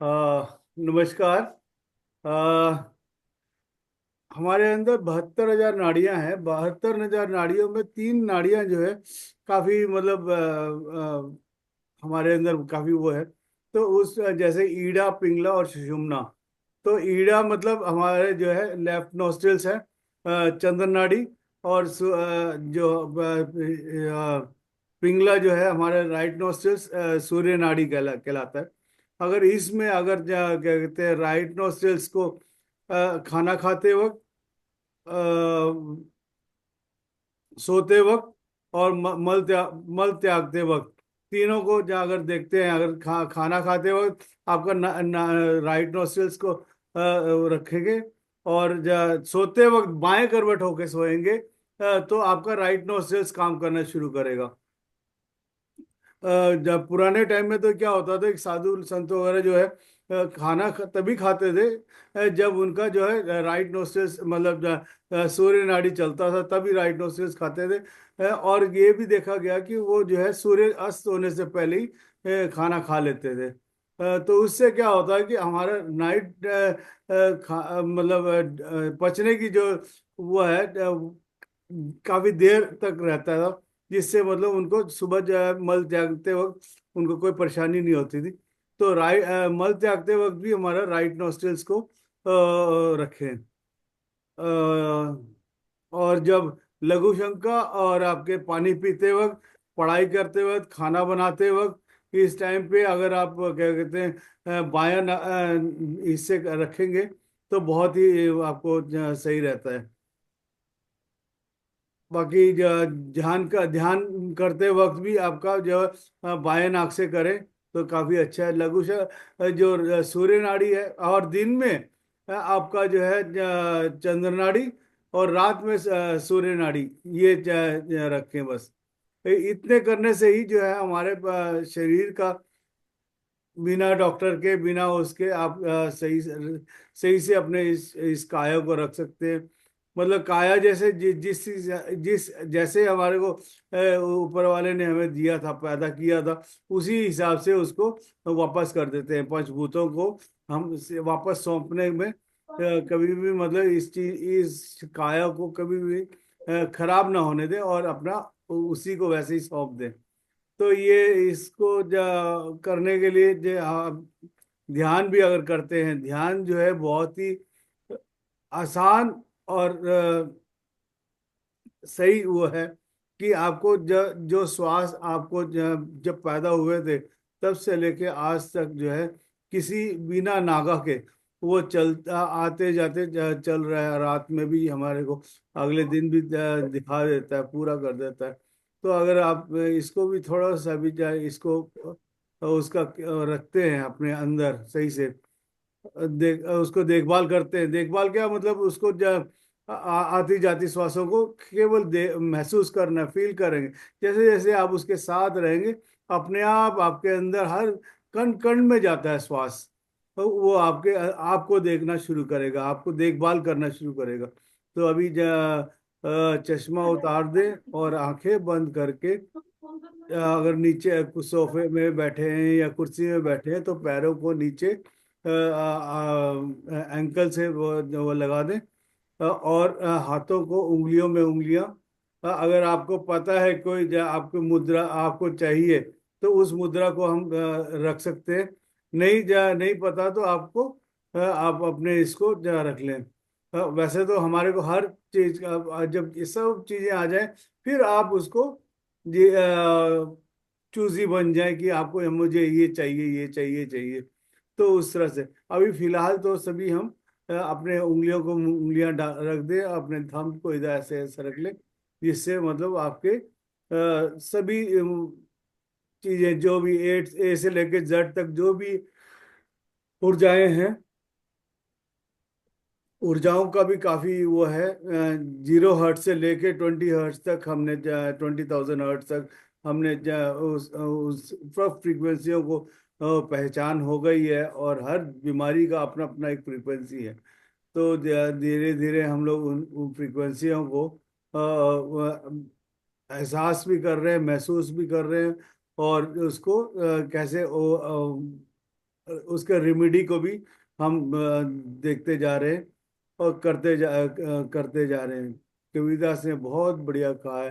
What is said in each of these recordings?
नमस्कार। आ, हमारे अंदर 72,000 नाड़ियां हैं। 72,000 नाड़ियों में तीन नाड़ियां जो है काफी मतलब हमारे अंदर काफी वो है। तो उस जैसे ईड़ा, पिंगला और सुषुम्ना। तो ईड़ा मतलब हमारे जो है लेफ्ट नोस्ट्रिल्स है, चंद्र नाड़ी। और जो पिंगला जो है हमारे राइट नोस्ट्रिल्स, सूर्य नाड़ी कहलाता है। अगर इसमें अगर क्या कहते हैं, राइट नोस्ट्रिल्स को खाना खाते वक्त, अ, सोते वक्त और मल त्यागते वक्त, तीनों को जहाँ अगर देखते हैं, अगर खाना खाते वक्त आपका राइट नोस्ट्रिल्स को रखेंगे, और सोते वक्त बाएं करवट होके सोएंगे, तो आपका राइट नोस्ट्रिल्स काम करना शुरू करेगा। जब पुराने टाइम में तो क्या होता था कि साधु संत वगैरह जो है खाना तभी खाते थे जब उनका जो है राइट नोस्ट्रिल्स मतलब सूर्य नाड़ी चलता था, तभी राइट नोस्ट्रिल्स खाते थे। और ये भी देखा गया कि वो जो है सूर्य अस्त होने से पहले ही खाना खा लेते थे। तो उससे क्या होता है कि हमारा नाइट मतलब पचने की जो वो है काफी देर तक रहता था, जिससे मतलब उनको सुबह जो है मल त्यागते वक्त उनको कोई परेशानी नहीं होती थी। तो मल त्यागते वक्त भी हमारा राइट नॉस्ट्रिल्स को रखें। और जब लघु शंका और आपके पानी पीते वक्त, पढ़ाई करते वक्त, खाना बनाते वक्त, इस टाइम पे अगर आप क्या कहते हैं बायां हिस्से रखेंगे तो बहुत ही आपको सही रहता है। बाकी ध्यान करते वक्त भी आपका जो बाएं नाक से करें तो काफी अच्छा है। जो सूर्य नाड़ी है, और दिन में आपका जो है चंद्र नाड़ी, और रात में सूर्य नाड़ी, ये रखें बस। इतने करने से ही जो है हमारे शरीर का बिना डॉक्टर के, बिना उसके आप सही सही से अपने इस काया को रख सकते हैं। मतलब काया जैसे जिस जैसे हमारे को ऊपर वाले ने हमें दिया था, पैदा किया था, उसी हिसाब से उसको वापस कर देते हैं। पंचभूतों को हम वापस सौंपने में कभी भी मतलब इस काया को कभी भी खराब ना होने दें, और अपना उसी को वैसे ही सौंप दें। तो ये इसको करने के लिए जो आप ध्यान भी अगर करते हैं, ध्यान जो है बहुत ही आसान और सही वो है कि आपको जो श्वास आपको जब पैदा हुए थे तब से लेके आज तक जो है किसी बिना नागा के वो चलता आते जाते चल रहा है। रात में भी हमारे को अगले दिन भी दिखा देता है, पूरा कर देता है। तो अगर आप इसको भी थोड़ा सा भी इसको उसका रखते हैं अपने अंदर सही से, उसको देखभाल करते हैं। देखभाल क्या मतलब, उसको आती जाती श्वासों को केवल महसूस करना, फील करेंगे। जैसे जैसे आप उसके साथ रहेंगे, अपने आप आपके अंदर हर कण कण में जाता है श्वास। तो वो आपको देखना शुरू करेगा, आपको देखभाल करना शुरू करेगा। तो अभी चश्मा उतार दें और आंखें बंद करके, अगर नीचे कुछ सोफे में बैठे हैं या कुर्सी में बैठे हैं तो पैरों को नीचे एंकल से वो लगा दें। और हाथों को उंगलियों में उंगलियां, अगर आपको पता है कोई आपको मुद्रा आपको चाहिए तो उस मुद्रा को हम रख सकते हैं। नहीं पता तो आपको आप अपने इसको रख लें। वैसे तो हमारे को हर चीज का जब ये सब चीजें आ जाए, फिर आप उसको ये चूजी बन जाए कि आपको मुझे ये चाहिए, ये चाहिए, चाहिए। तो उस तरह से अभी फिलहाल तो सभी हम अपने उंगलियों को उंगलियां रख दे, अपने थंब को इधर ऐसे ऐसे रख ले, जिससे मतलब आपके सभी चीजें जो भी ए से लेके जेड तक जो भी ऊर्जाएं हैं, ऊर्जाओं का भी काफी वो है। 0 हर्ट्ज से लेके 20 हर्ट्ज तक हमने 20,000 हर्ट्ज तक हमने उस फ्रीक्वेंसियों को पहचान हो गई है। और हर बीमारी का अपना अपना एक फ्रीक्वेंसी है। तो धीरे धीरे हम लोग उन फ्रीक्वेंसियों को एहसास भी कर रहे हैं, महसूस भी कर रहे हैं। और उसको कैसे उसके रेमेडी को भी हम देखते जा रहे हैं और करते जा रहे हैं। कबीरदास ने बहुत बढ़िया कहा है,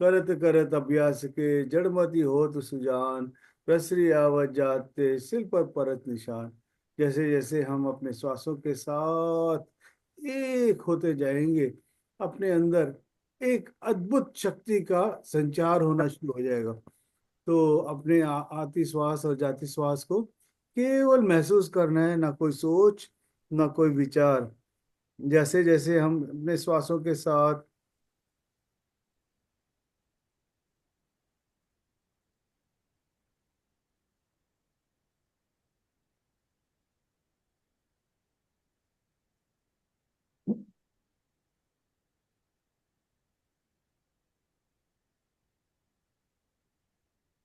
करत करत अभ्यास के जड़मति होत सुजान, प्रसरी आवत जाते सिल पर परत निशान। जैसे जैसे हम अपने श्वासों के साथ एक होते जाएंगे, अपने अंदर एक अद्भुत शक्ति का संचार होना शुरू हो जाएगा। तो अपने आती श्वास और जाती श्वास को केवल महसूस करना है, ना कोई सोच, ना कोई विचार। जैसे जैसे हम अपने श्वासों के साथ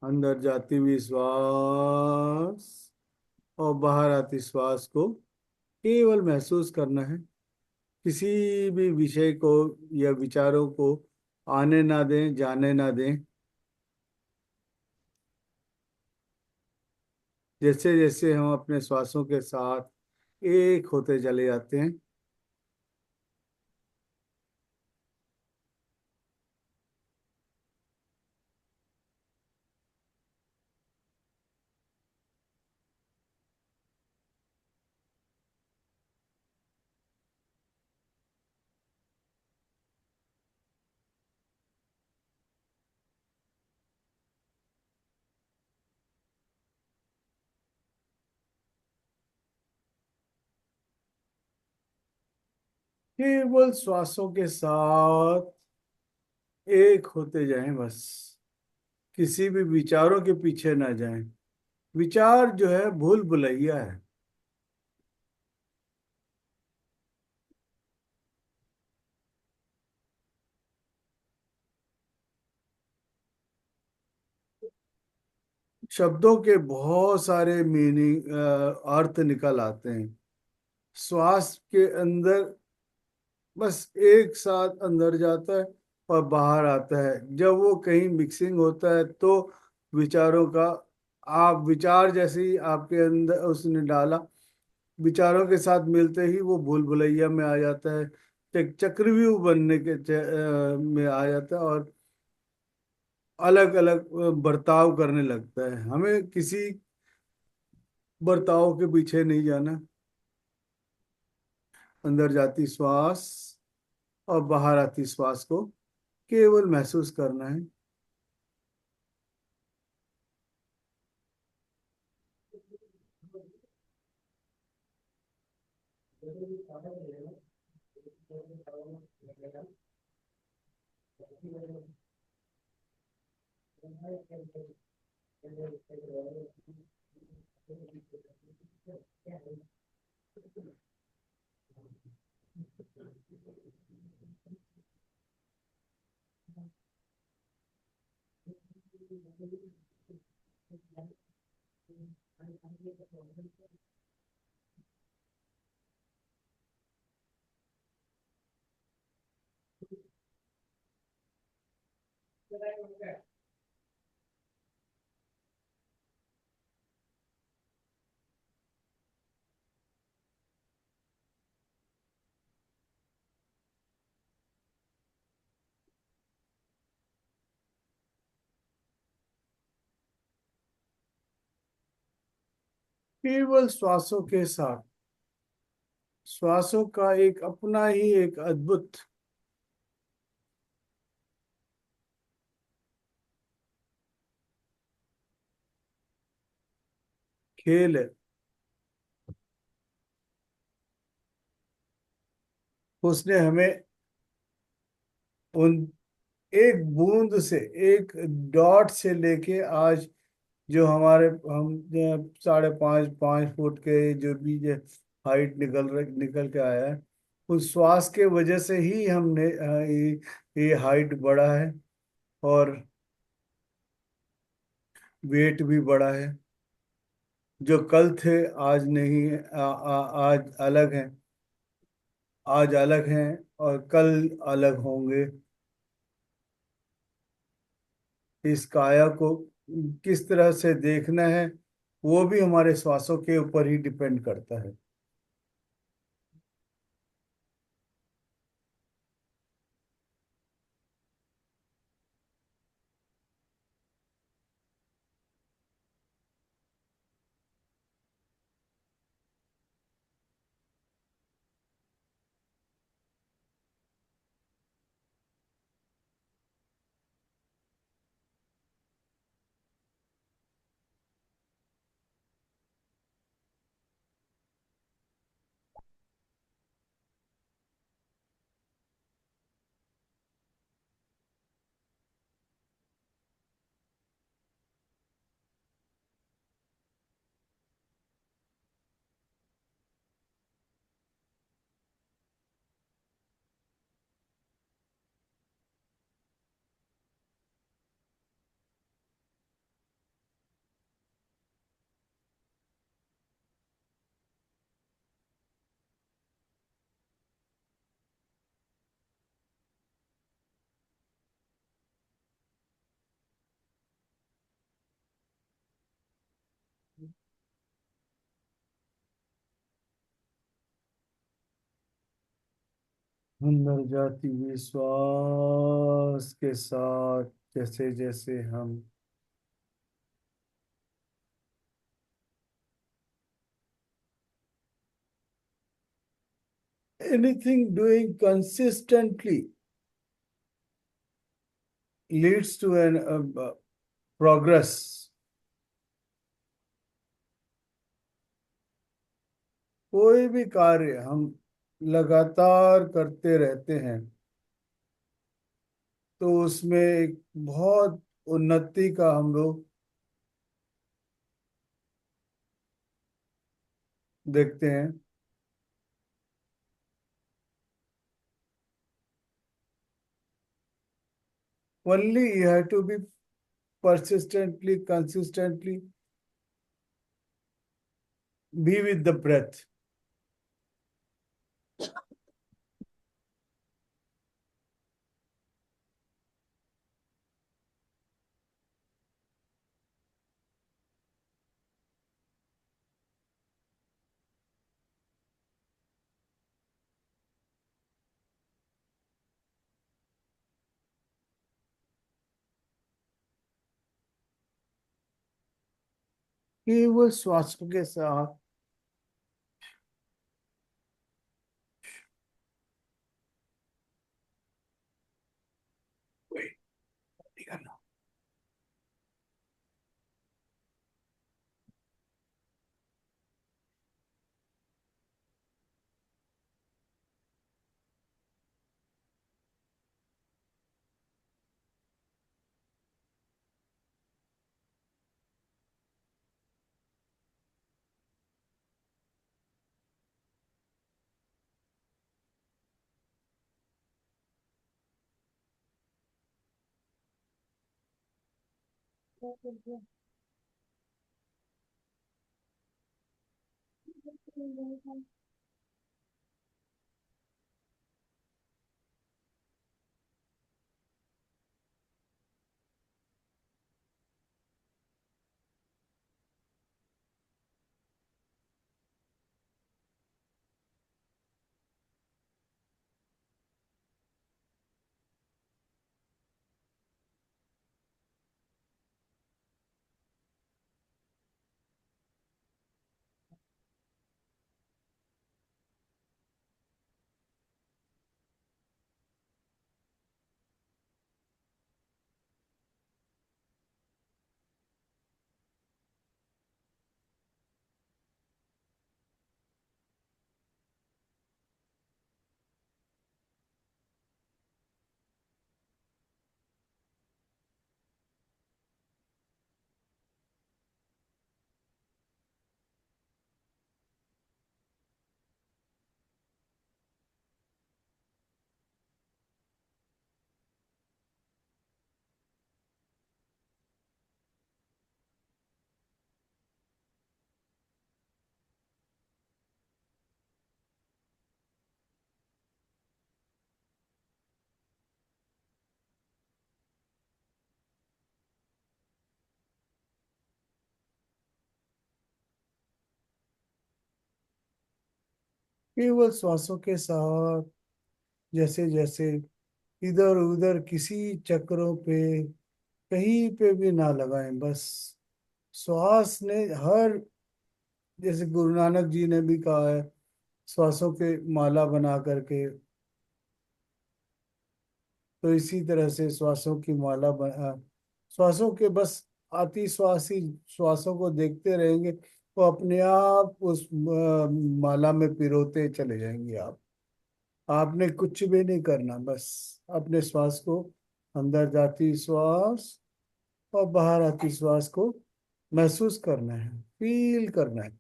अंदर जाती हुई श्वास और बाहर आती श्वास को केवल महसूस करना है। किसी भी विषय को या विचारों को आने ना दें, जाने ना दें। जैसे जैसे हम अपने श्वासों के साथ एक होते चले जाते हैं, केवल श्वासों के साथ एक होते जाएं बस। किसी भी विचारों के पीछे ना जाएं। विचार जो है भूल भुलैया है। शब्दों के बहुत सारे मीनिंग, अर्थ निकल आते हैं। श्वास के अंदर बस एक साथ अंदर जाता है और बाहर आता है। जब वो कहीं मिक्सिंग होता है तो विचारों का, आप विचार जैसे ही आपके अंदर उसने डाला, विचारों के साथ मिलते ही वो भूल भुलैया में आ जाता है। चक्रव्यूह बनने के में आ जाता है और अलग अलग बर्ताव करने लगता है। हमें किसी बर्ताव के पीछे नहीं जाना। अंदर जाती श्वास और बाहर आती श्वास को केवल महसूस करना है। केवल श्वासों के साथ। श्वासों का एक अपना ही एक अद्भुत खेल है। उसने हमें उन एक बूंद से, एक डॉट से लेके आज जो हमारे हम 5.5 5 फुट के जो भी हाइट निकल के आया है, उस श्वास के वजह से ही हमने ये हाइट बढ़ा है और वेट भी बढ़ा है। जो कल थे आज नहीं है, आज अलग हैं। आज अलग हैं और कल अलग होंगे। इस काया को किस तरह से देखना है, वो भी हमारे श्वासों के ऊपर ही डिपेंड करता है। अंदर जाती हुई श्वास के साथ, जैसे जैसे हम anything doing consistently leads to an progress। कोई भी कार्य हम लगातार करते रहते हैं तो उसमें एक बहुत उन्नति का हम लोग देखते हैं। Only you have to be persistently, consistently be with the breath। केवल श्वास के साथ करना। केवल श्वासों के साथ, जैसे जैसे इधर उधर किसी चक्रों पे कहीं पे भी ना लगाएं, बस श्वास ने हर, जैसे गुरु नानक जी ने भी कहा है, श्वासों के माला बना करके, तो इसी तरह से श्वासों की माला बना, श्वासों के बस आती श्वास ही, श्वासों को देखते रहेंगे, वो अपने आप उस माला में पिरोते चले जाएंगे आप। आपने कुछ भी नहीं करना, बस अपने श्वास को, अंदर जाती श्वास और बाहर आती श्वास को महसूस करना है, फील करना है।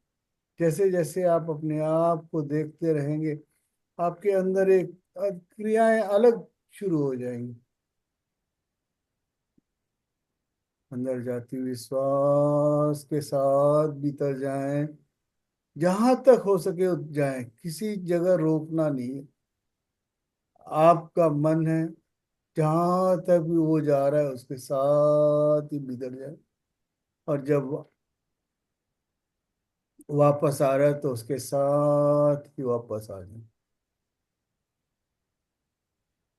जैसे जैसे आप अपने आप को देखते रहेंगे, आपके अंदर एक क्रियाएं अलग शुरू हो जाएंगी। अंदर जाती हुई श्वास के साथ भीतर जाएं, जहां तक हो सके जाएं, किसी जगह रोकना नहीं है। आपका मन है, जहां तक भी वो जा रहा है उसके साथ ही भीतर जाए, और जब वापस आ रहा है तो उसके साथ ही वापस आ जाए।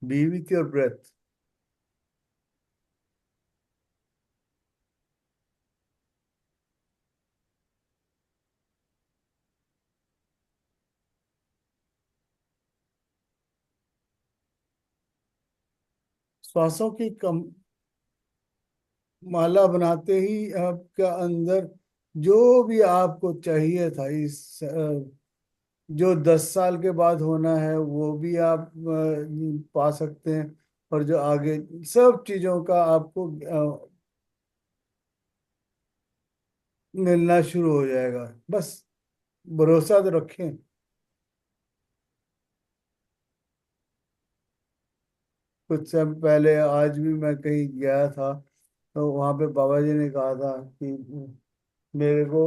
Be with your breath. श्वासों की कम माला बनाते ही आपका अंदर जो भी आपको चाहिए था, इस जो 10 साल के बाद होना है वो भी आप पा सकते हैं, और जो आगे सब चीजों का आपको मिलना शुरू हो जाएगा। बस भरोसा तो रखें। कुछ समय पहले आज भी मैं कहीं गया था, तो वहां पे बाबा जी ने कहा था कि मेरे को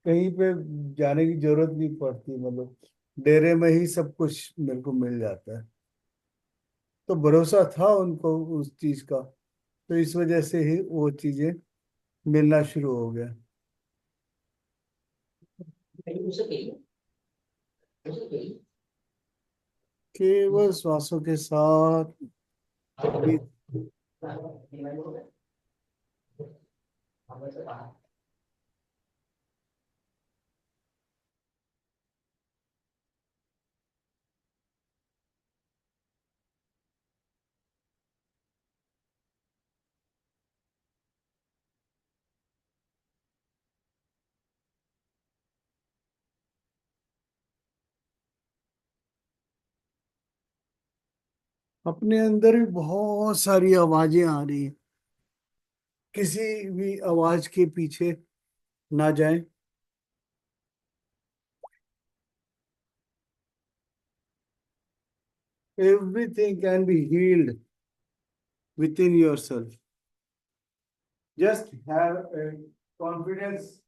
कहीं पे जाने की जरूरत नहीं पड़ती, मतलब डेरे में ही सब कुछ मेरे को मिल जाता है। तो भरोसा था उनको उस चीज का, तो इस वजह से ही वो चीजें मिलना शुरू हो गया। केवल श्वासों के साथ भी अपने अंदर भी बहुत सारी आवाजें आ रही हैं, किसी भी आवाज के पीछे ना जाएं। Everything can be healed within yourself. Just have a confidence.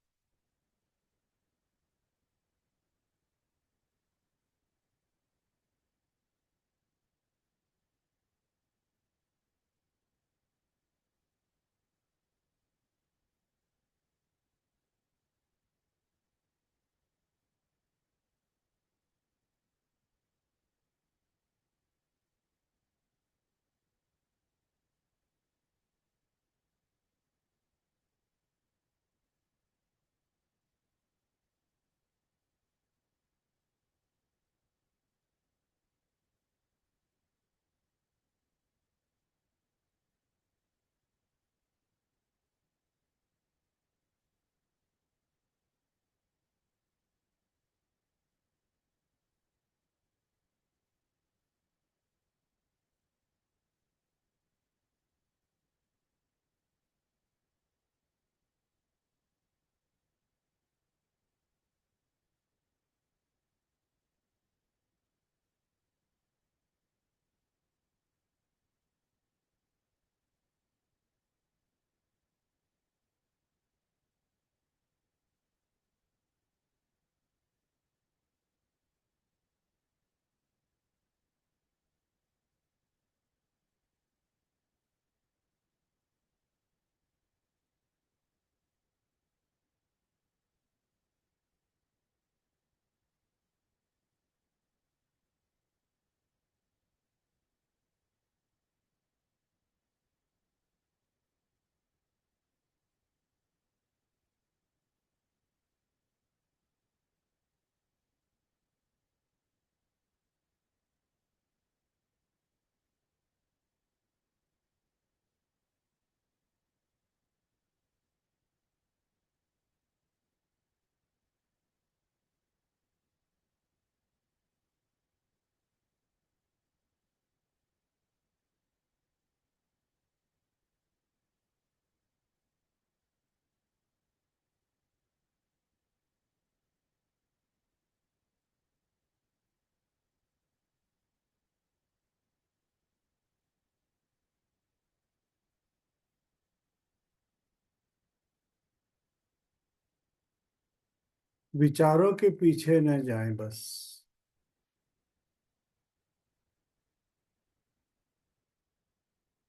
विचारों के पीछे न जाएं बस।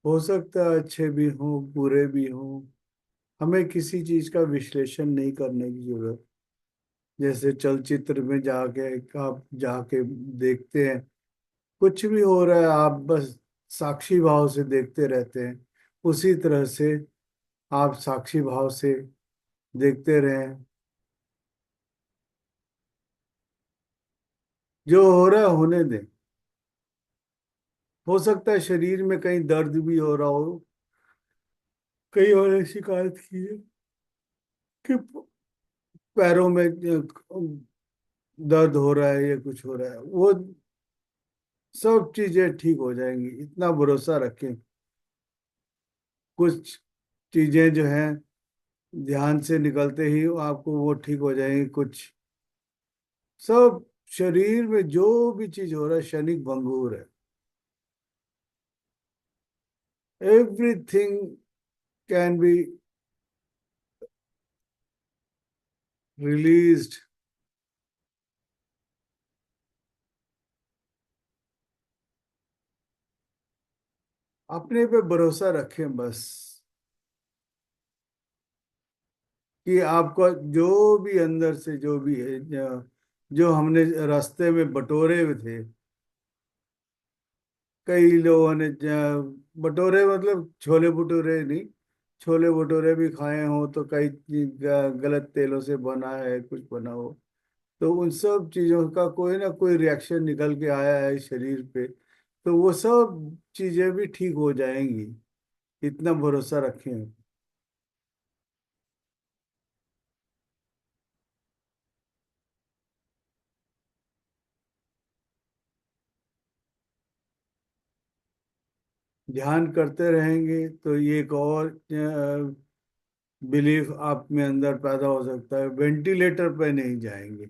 हो सकता है अच्छे भी हों बुरे भी हों, हमें किसी चीज का विश्लेषण नहीं करने की जरूरत। जैसे चलचित्र में जाके आप जाके देखते हैं, कुछ भी हो रहा है आप बस साक्षी भाव से देखते रहते हैं। उसी तरह से आप साक्षी भाव से देखते रहें। जो हो रहा है होने दें। हो सकता है शरीर में कहीं दर्द भी हो रहा हो। कई और ने शिकायत की है कि पैरों में दर्द हो रहा है या कुछ हो रहा है, वो सब चीजें ठीक हो जाएंगी, इतना भरोसा रखें। कुछ चीजें जो हैं ध्यान से निकलते ही आपको वो ठीक हो जाएंगी। कुछ सब शरीर में जो भी चीज हो रहा है क्षणिक भंगुर है। Everything can be released. अपने पे भरोसा रखें बस, कि आपको जो भी अंदर से जो भी है, जो हमने रास्ते में बटोरे हुए थे। कई लोगों ने बटोरे मतलब छोले भटूरे नहीं, छोले भटूरे भी खाए हो तो कई गलत तेलों से बना है कुछ बना हो, तो उन सब चीजों का कोई ना कोई रिएक्शन निकल के आया है शरीर पे। तो वो सब चीजें भी ठीक हो जाएंगी, इतना भरोसा रखें। ध्यान करते रहेंगे तो ये एक और बिलीफ आप में अंदर पैदा हो सकता है, वेंटिलेटर पे नहीं जाएंगे।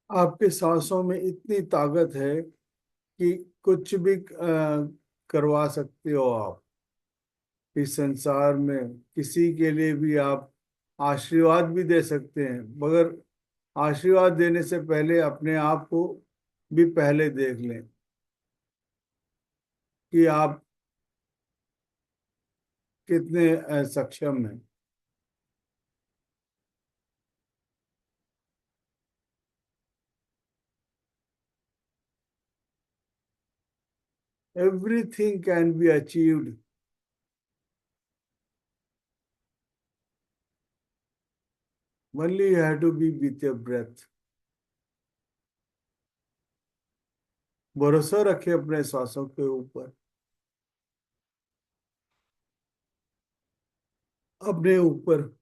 आपके सांसों में इतनी ताकत है कि कुछ भी करवा सकते हो आप इस संसार में। किसी के लिए भी आप आशीर्वाद भी दे सकते हैं, मगर आशीर्वाद देने से पहले अपने आप को भी पहले देख लें कि आप कितने सक्षम हैं। Everything can be achieved, only you have to be with your breath. भरोसा रखें अपने सांसों के ऊपर, अपने ऊपर।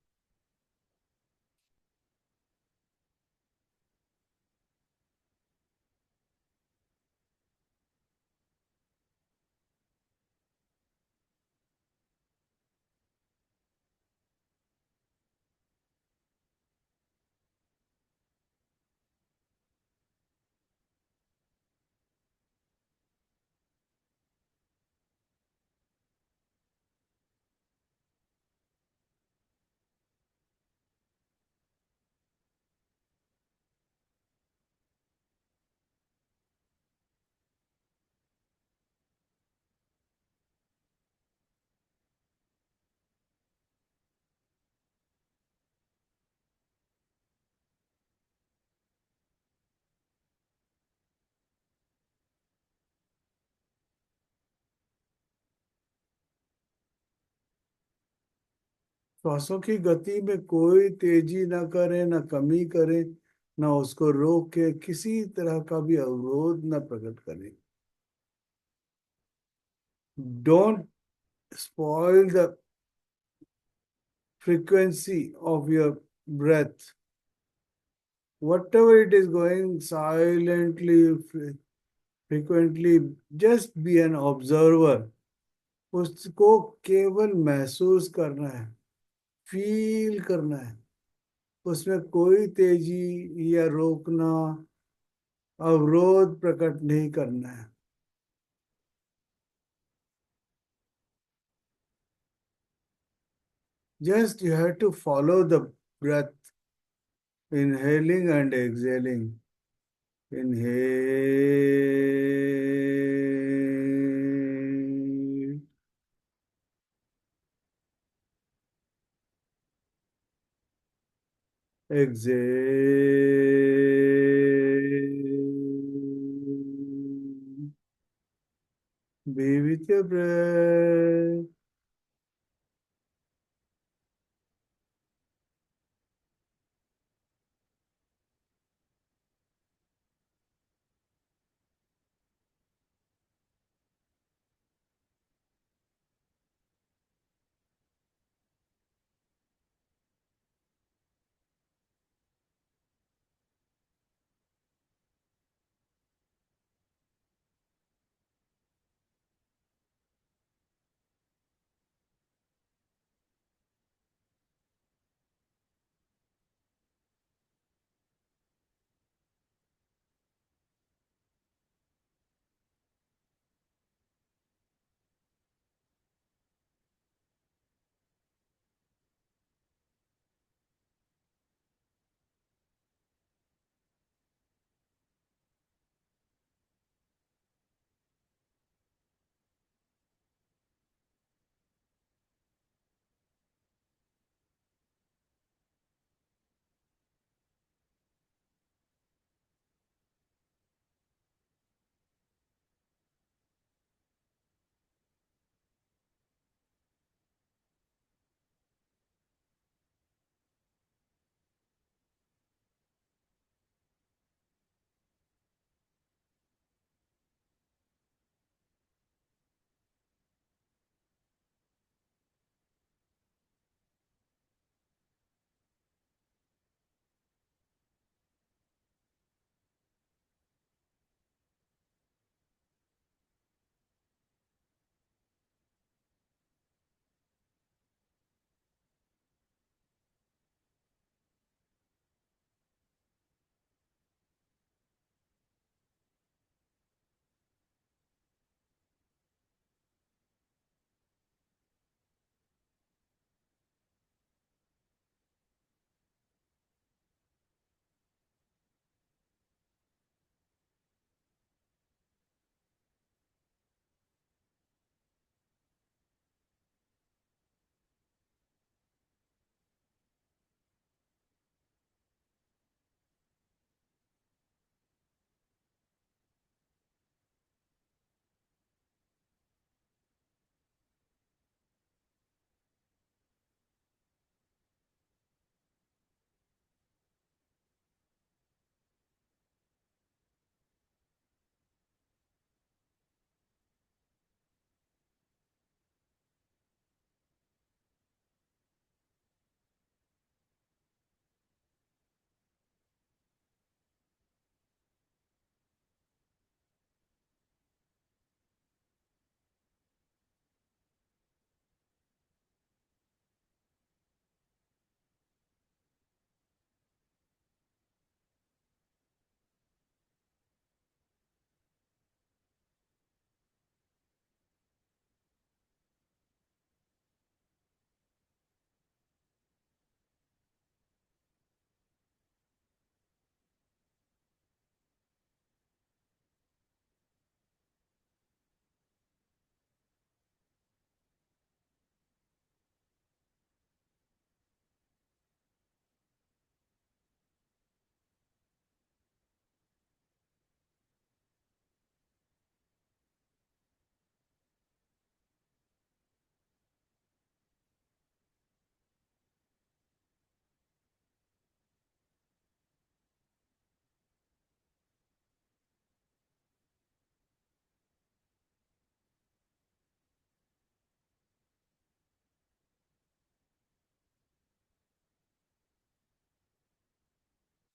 श्वासों की गति में कोई तेजी ना करें ना कमी करें, ना उसको रोक के किसी तरह का भी अवरोध ना प्रकट करें। Don't spoil the frequency of your breath. Whatever it is going silently, frequently, just be an observer. उसको केवल महसूस करना है, फील करना है। उसमें कोई तेजी या रोकना, अवरोध प्रकट नहीं करना है। Just you have to follow the breath, inhaling and exhaling. Inhale, exhale. Be with your breath.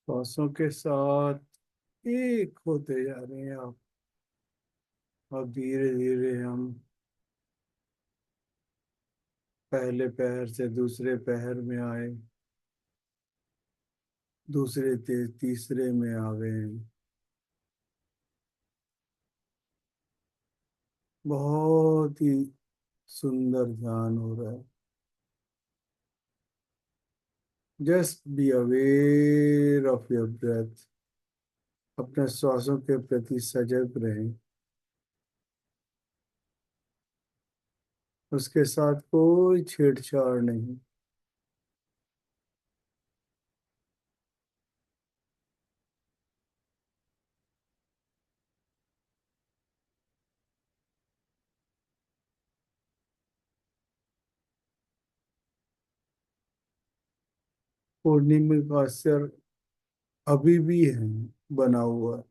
सांसों के साथ एक होते जा रहे हैं आप। अब धीरे धीरे हम पहले पैर से दूसरे पैर में आए। दूसरे तीसरे में आ गए हैं। बहुत ही सुंदर ध्यान हो रहा है। Just be aware of your breath. अपने श्वासों के प्रति सजग रहें। उसके साथ कोई छेड़छाड़ नहीं। पूर्णिमा का असर अभी भी है बना हुआ।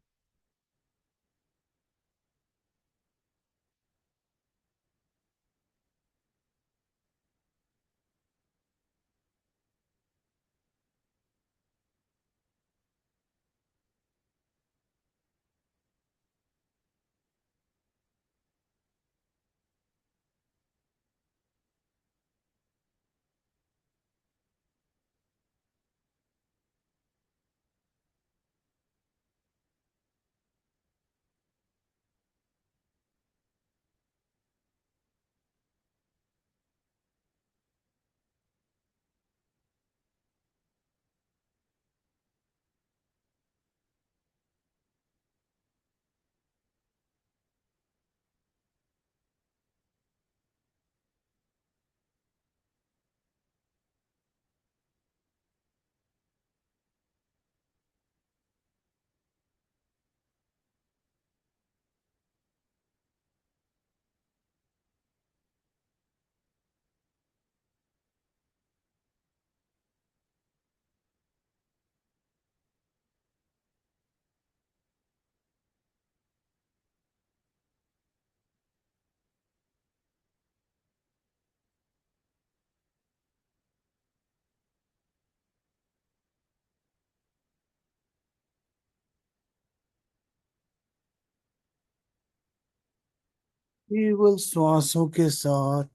केवल श्वासों के साथ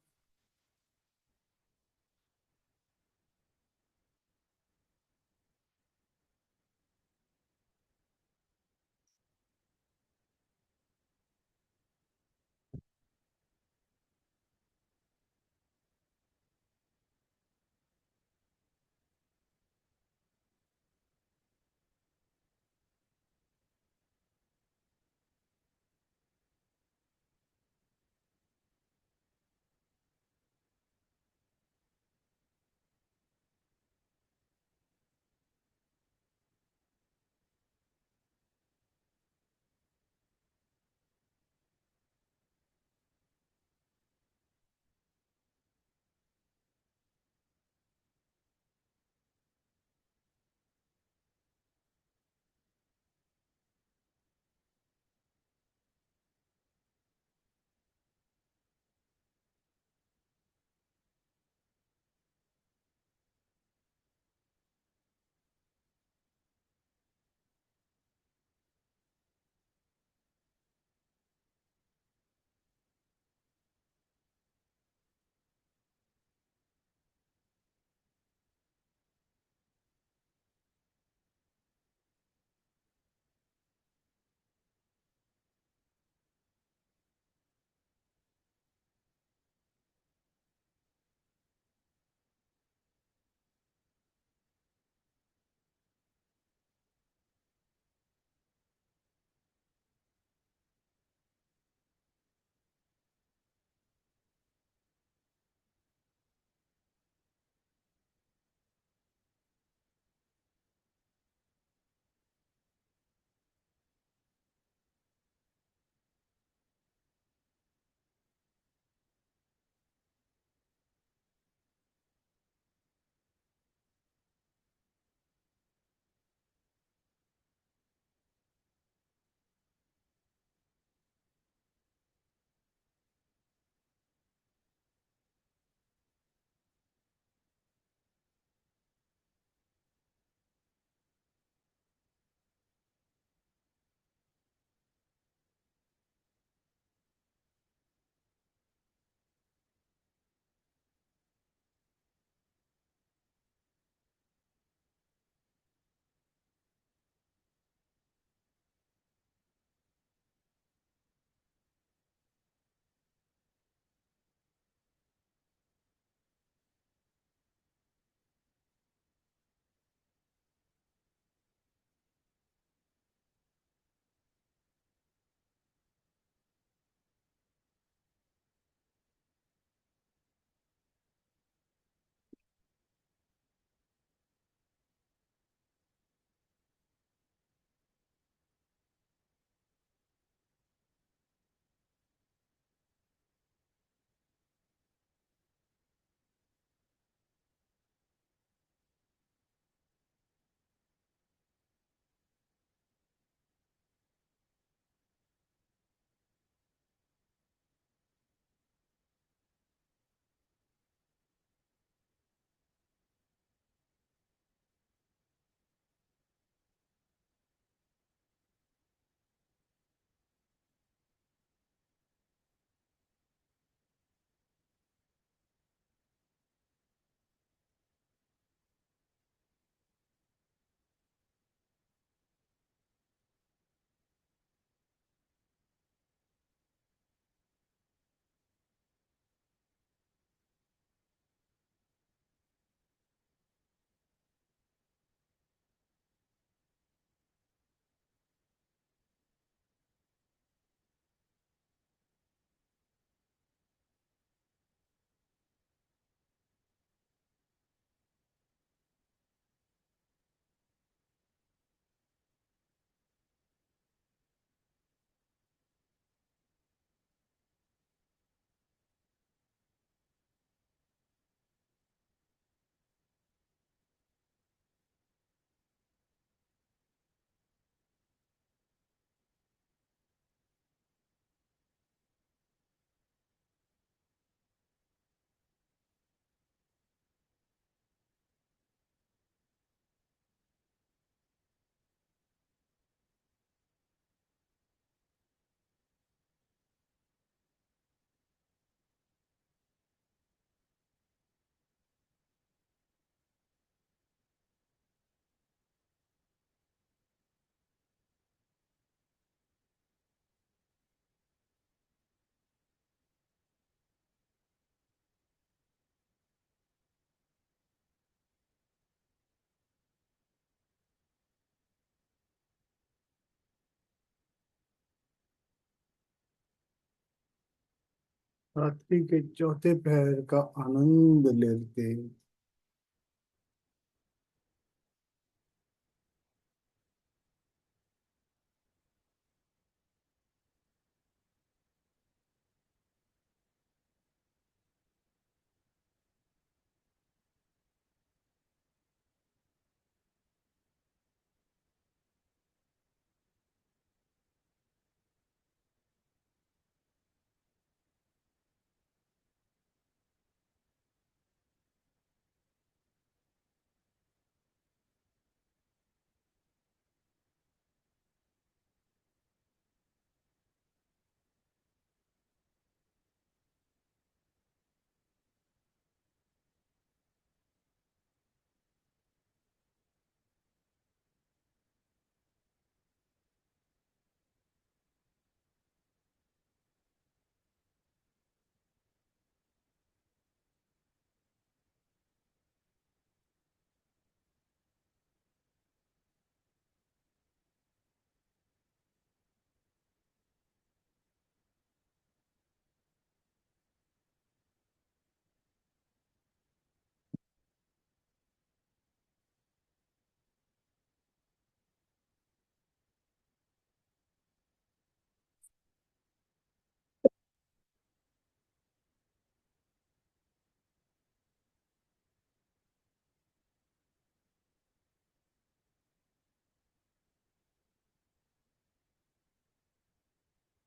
रात्रि के चौथे पहर का आनंद लेते।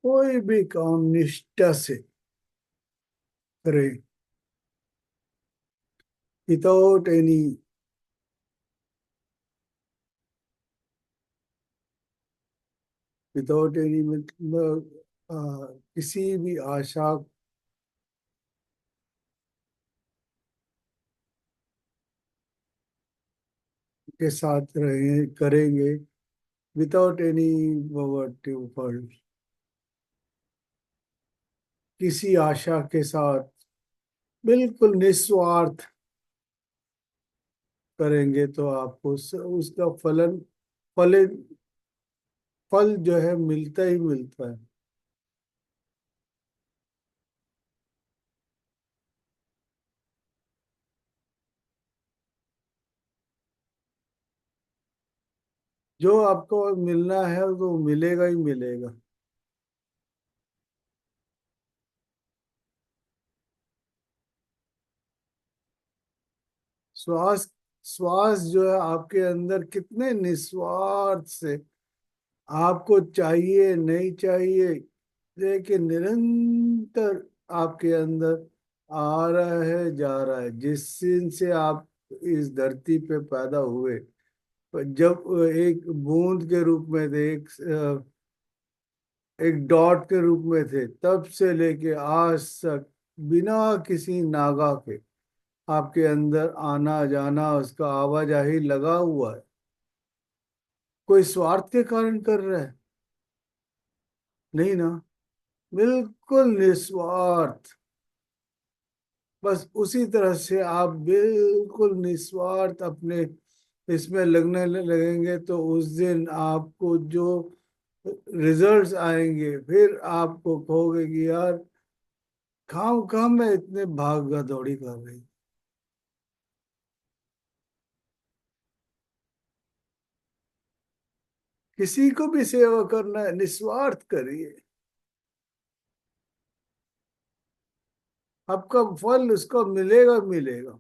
कोई भी काम निष्ठा से करें, विदाउट एनी, विदाउट एनी मतलब किसी भी आशा के साथ रहे करेंगे, विदाउट एनी पॉवर्टी फॉल्ट, किसी आशा के साथ बिल्कुल निस्वार्थ करेंगे तो आपको उसका फल फल जो है मिलता ही मिलता है। जो आपको मिलना है तो मिलेगा ही मिलेगा। श्वास श्वास जो है आपके अंदर कितने निस्वार्थ से आपको चाहिए नहीं चाहिए, लेकिन निरंतर आपके अंदर आ रहा है जा रहा है। जिस दिन से आप इस धरती पे पैदा हुए, जब एक बूंद के रूप में थे, एक डॉट के रूप में थे, तब से लेके आज तक बिना किसी नागा के आपके अंदर आना जाना, उसका आवाजाही लगा हुआ है। कोई स्वार्थ के कारण कर रहा है? नहीं ना, बिल्कुल निस्वार्थ। बस उसी तरह से आप बिल्कुल निस्वार्थ अपने इसमें लगने लगेंगे तो उस दिन आपको जो रिजल्ट्स आएंगे, फिर आपको कहोगे कि यार खाम खाम मैं इतने भागा दौड़ी कर रही। किसी को भी सेवा करना है, निस्वार्थ करिए, आपका फल उसको मिलेगा मिलेगा।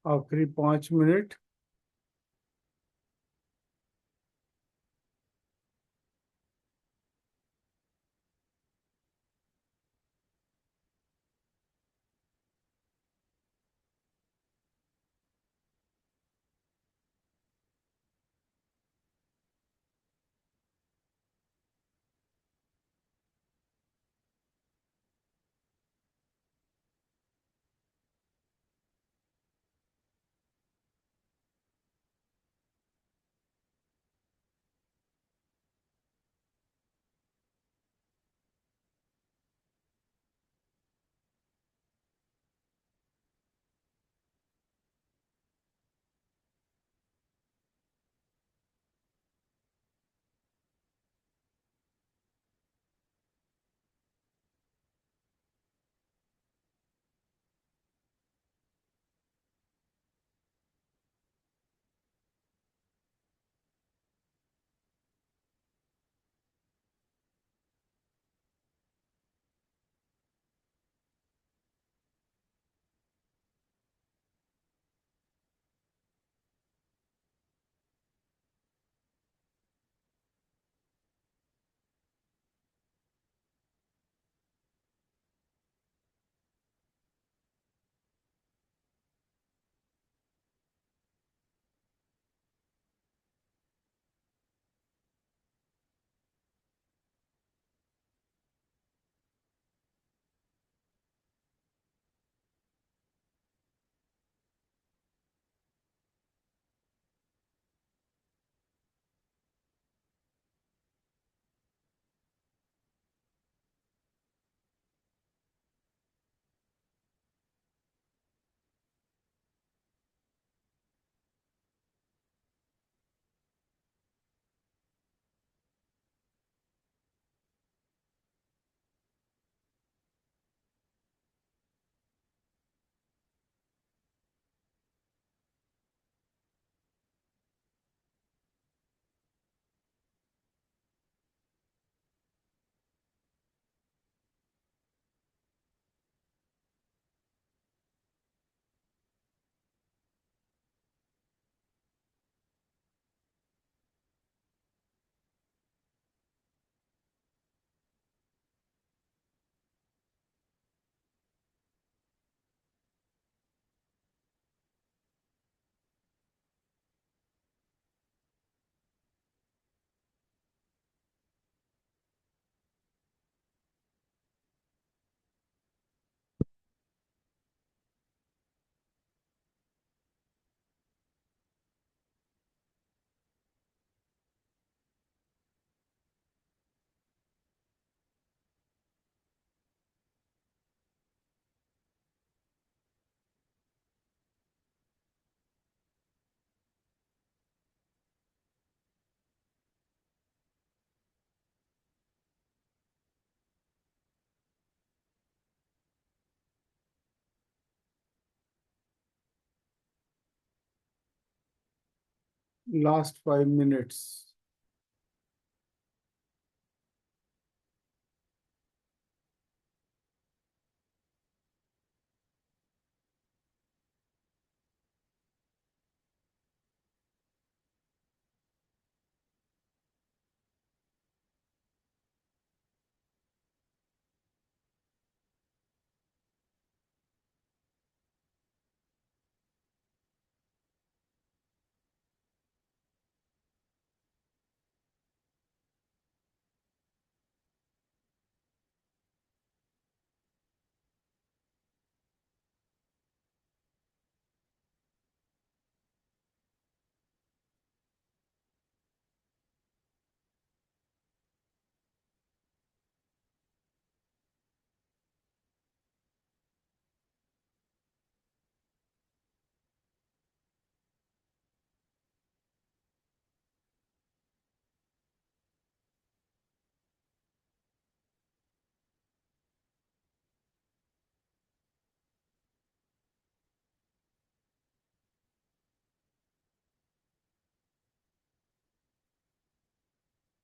आखिरी 5 मिनट। Last 5 minutes.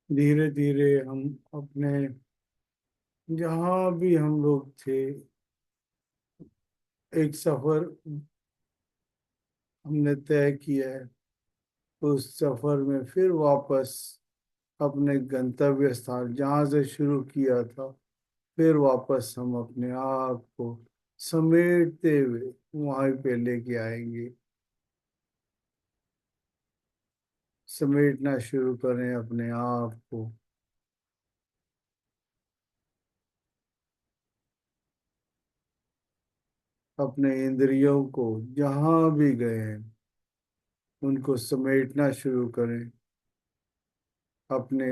धीरे धीरे हम अपने, जहाँ भी हम लोग थे, एक सफर हमने तय किया है उस सफर में फिर वापस अपने गंतव्य स्थान जहाँ से शुरू किया था, फिर वापस हम अपने आप को समेटते हुए वहीं पे लेके आएंगे। समेटना शुरू करें अपने आप को। अपने इंद्रियों को जहां भी गए हैं उनको समेटना शुरू करें। अपने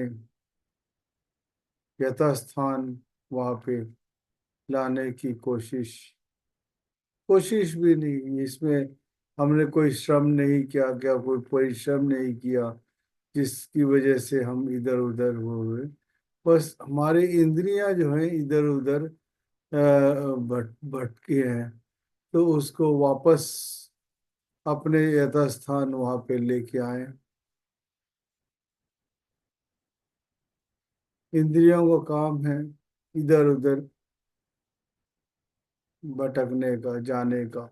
यथास्थान वहां पे लाने की कोशिश। कोशिश भी नहीं, इसमें हमने कोई श्रम नहीं किया, क्या कोई परिश्रम नहीं किया जिसकी वजह से हम इधर उधर हुए। बस हमारी इंद्रियां जो हैं इधर उधर भटके हैं, तो उसको वापस अपने यथास्थान वहां पे लेके आए। इंद्रियों का काम है इधर उधर भटकने का, जाने का।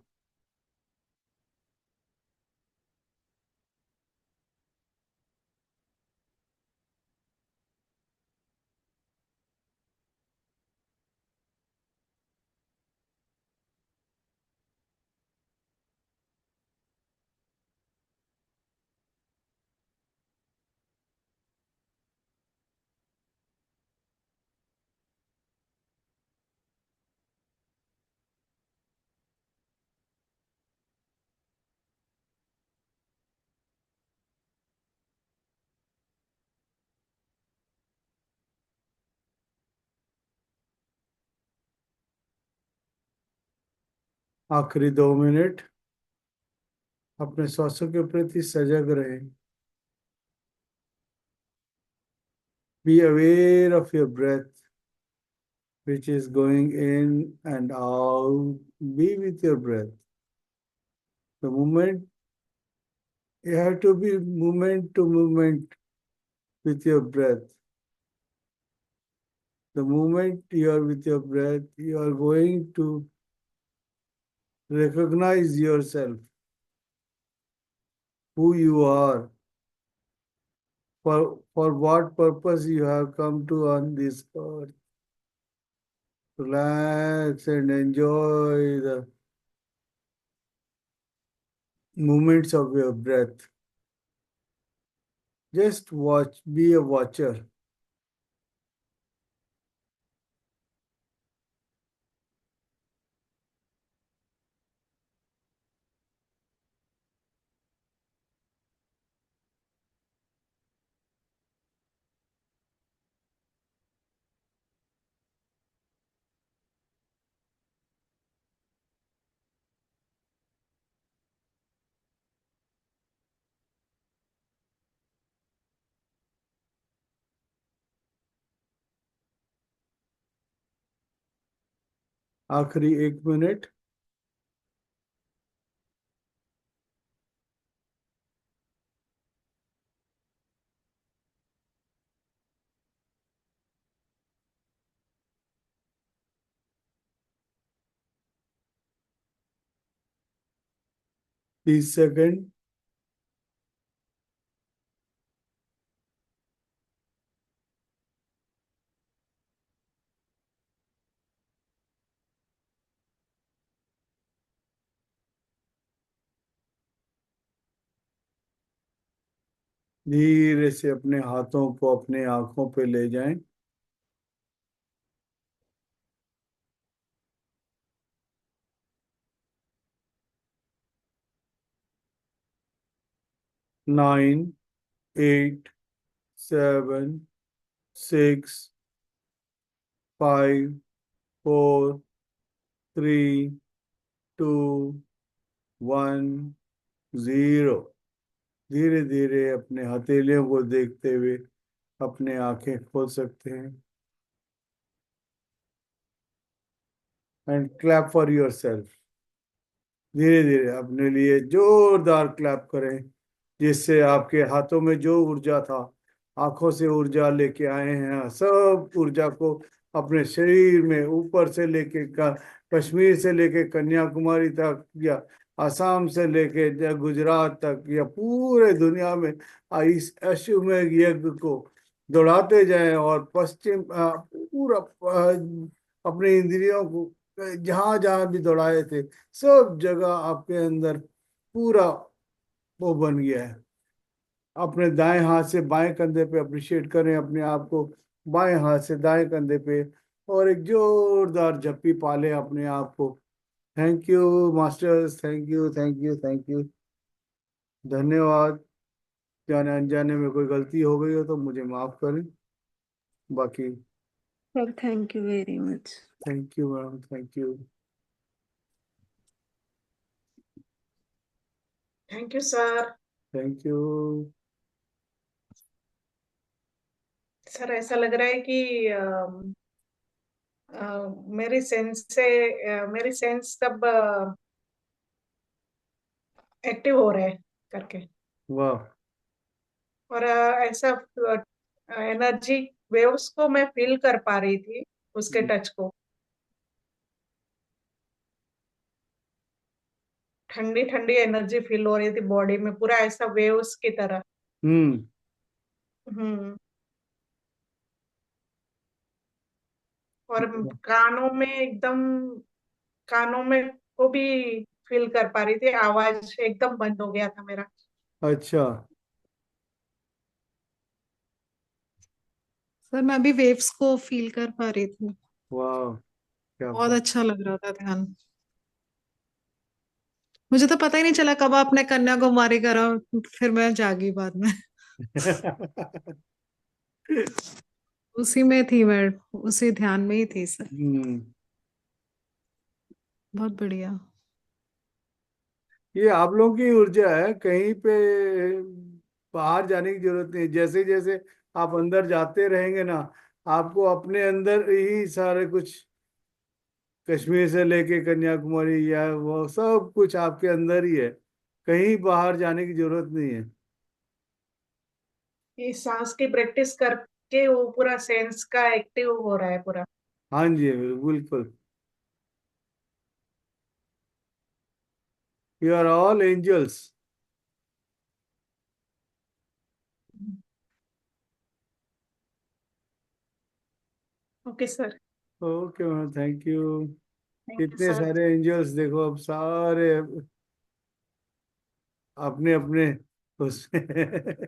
आखिरी 2 मिनट अपने श्वासों के प्रति सजग रहे। Be aware of your breath which is going in and out. Be with your breath. The moment you have to be moment to moment with your breath. The moment you are with your breath, you are going to recognize yourself, who you are, for what purpose you have come to on this earth. Relax and enjoy the movements of your breath. Just watch, be a watcher. आखिरी 1 minute. 30 second. धीरे से अपने हाथों को अपने आंखों पे ले जाएं। 9, 8, 7, 6, 5, 4, 3, 2, 1, 0। धीरे धीरे अपने हथेलियों को देखते हुए अपने आंखें खोल सकते हैं। And clap for your self. धीरे धीरे अपने लिए जोरदार क्लैप करें, जिससे आपके हाथों में जो ऊर्जा था, आंखों से ऊर्जा लेके आए हैं, सब ऊर्जा को अपने शरीर में ऊपर से लेके कश्मीर से लेके कन्याकुमारी तक या असम से लेके गुजरात तक या पूरे दुनिया में इस अश्वमेध यज्ञ को दौड़ाते जाएं, और पश्चिम पूरा अपने इंद्रियों को जहां जहां भी दौड़ाए थे, सब जगह आपके अंदर पूरा वो बन गया है। अपने दाएं हाथ से बाएं कंधे पे अप्रिशिएट करें अपने आप को, बाएं हाथ से दाएं कंधे पे, और एक जोरदार झप्पी पाले अपने आप को। Thank you masters, thank you, thank you, thank you, धन्यवाद। जाने अनजाने में कोई गलती हो गई हो तो मुझे माफ करें। बाकी sir thank you very much. Thank you madam, thank you. Thank you sir. Thank you. Sir ऐसा लग रहा है कि मेरी सेंस से मेरी सेंस सब एक्टिव हो रहे हैं करके, वाह। और ऐसा एनर्जी वेव्स को मैं फील कर पा रही थी, उसके टच को। ठंडी ठंडी एनर्जी फील हो रही थी बॉडी में, पूरा ऐसा वेव्स की तरह। हम्म। हम्म। और कानों में एकदम, कानों में को भी फील कर पा रही थी, आवाज एकदम बंद हो गया था मेरा। अच्छा। सर मैं भी वेव्स को फील कर पा रही थी। वाह, क्या बहुत बात। अच्छा लग रहा था ध्यान। मुझे तो पता ही नहीं चला कब आपने कन्याकुमारी करा, फिर मैं जागी बाद में। उसी में थी मैं, उसी ध्यान में ही थी सर। हम्म। बहुत बढ़िया। ये आप लोगों की ऊर्जा है, कहीं पे बाहर जाने की जरूरत नहीं। जैसे जैसे आप अंदर जाते रहेंगे ना, आपको अपने अंदर ही सारे कुछ, कश्मीर से लेके कन्याकुमारी या वो सब कुछ आपके अंदर ही है, कहीं बाहर जाने की जरूरत नहीं है। ये सांस की प्रैक्टिस करके वो पूरा सेंस का एक्टिव हो रहा है पूरा। हाँ जी, बिल्कुल। You are all angels. Okay sir. Okay ma'am, thank you. Thank you इतने सर। सारे एंजल्स देखो, अब सारे अपने अपने उसमें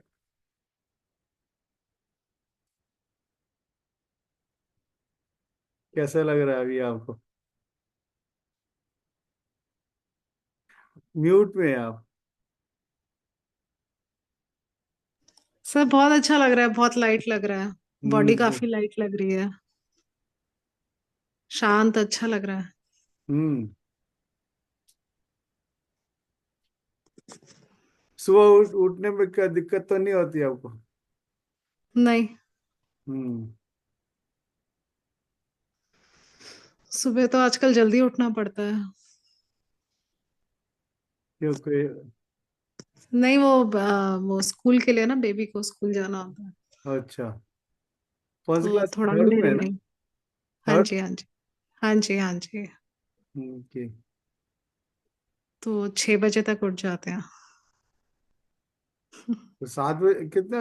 कैसा लग रहा है अभी आपको? म्यूट में हैं आप। सर बहुत अच्छा लग रहा है, बहुत लाइट लग रहा है। बॉडी काफी लाइट लग रही है, शांत अच्छा लग रहा है। हम्म। सुबह उठने में क्या दिक्कत तो नहीं होती आपको? नहीं, हम्म। सुबह तो आजकल जल्दी उठना पड़ता है। क्योंकि नहीं वो स्कूल के लिए ना, बेबी को स्कूल जाना होता है, अच्छा, कौन सी तो क्लास, थोड़ा थर्ड में अंधेरे है में ना? ही। हाँ थर्ड। जी, हाँ जी, हाँ जी, हाँ जी। ओके। तो 6 बजे तक उठ जाते हैं। तो 7 बजे कितना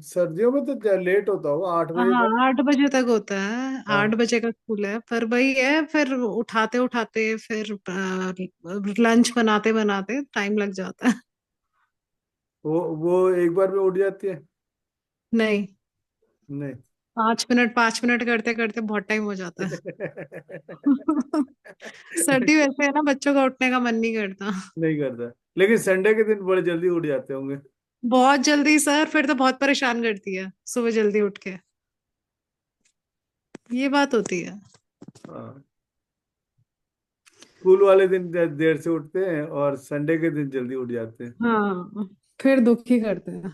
सर्दियों में तो लेट होता होगा, 8 बजे हाँ, तक। 8 बजे तक होता है, हाँ। 8 बजे का स्कूल है, पर वही है, फिर उठाते उठाते फिर लंच बनाते बनाते टाइम लग जाता है। वो एक बार में उठ जाती है? नहीं, नहीं। 5 मिनट 5 मिनट करते करते बहुत टाइम हो जाता है। सर्दी वैसे है ना, बच्चों का उठने का मन नहीं करता। नहीं करता, लेकिन संडे के दिन बड़े जल्दी उठ जाते होंगे। बहुत जल्दी सर, फिर तो बहुत परेशान करती है सुबह जल्दी उठ के, ये बात होती है। हाँ। स्कूल वाले दिन देर से उठते हैं और संडे के दिन जल्दी उठ जाते हैं। हाँ, फिर दुखी करते हैं।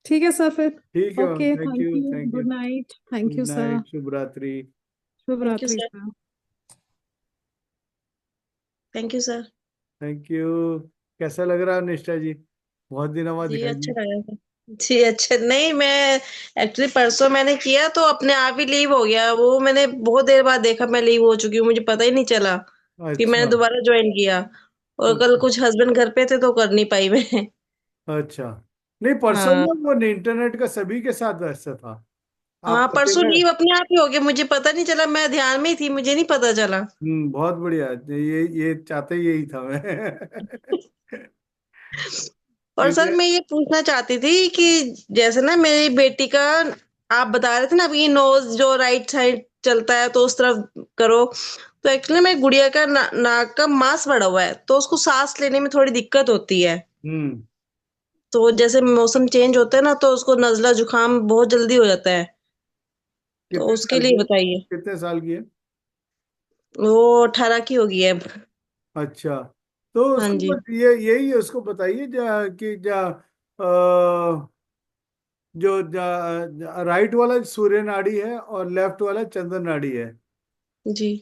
ठीक है सर फिर। ठीक है ma'am, okay, thank thank you, you, thank you. Good night, thank good you sir. Night, शुभ रात्रि। शुभ थैंक यू रात्रि sir. Sir. Thank you sir. Thank you. कैसा लग रहा है निष्ठा जी? बहुत दिनों बाद जी दिखाई अच्छा दी। लगा सर। जी अच्छा, नहीं मैं एक्चुअली परसों मैंने किया तो अपने आप ही लीव हो गया वो, मैंने बहुत देर बाद देखा मैं लीव हो चुकी हूँ, मुझे पता ही नहीं चला। फिर मैंने अच्छा। दोबारा ज्वाइन किया और कल ओके। कुछ हस्बैंड घर पे थे तो कर नहीं पाई मैं। अच्छा। नहीं, परसों हाँ। में वो इंटरनेट का सभी के साथ वैसा था। हाँ आप परसों अकेले। लीव अपने आप ही हो गया, मुझे पता नहीं चला, मैं ध्यान में ही थी, मुझे नहीं पता चला। बहुत बढ़िया। ये चाहते यही था मैं। और सर क्योंकि मैं ये पूछना चाहती थी कि जैसे ना मेरी बेटी का, आप बता रहे थे ना अभी नोज जो राइट साइड चलता है तो उस तरफ करो, तो एक्चुअली मेरी गुड़िया का नाक का मांस बढ़ा हुआ है तो उसको सांस लेने में थोड़ी दिक्कत होती है। हम्म तो जैसे मौसम चेंज होता है ना तो उसको नजला जुकाम बहुत जल्दी हो जाता है, तो कितने उसके साल की लिए है? बताइए। कितने साल की है? वो 18 की होगी अब। अच्छा। तो हाँ उसको जी। बस ये यही उसको बताइए कि जो राइट वाला सूर्य नाड़ी है और लेफ्ट वाला चंद्र नाड़ी है। जी।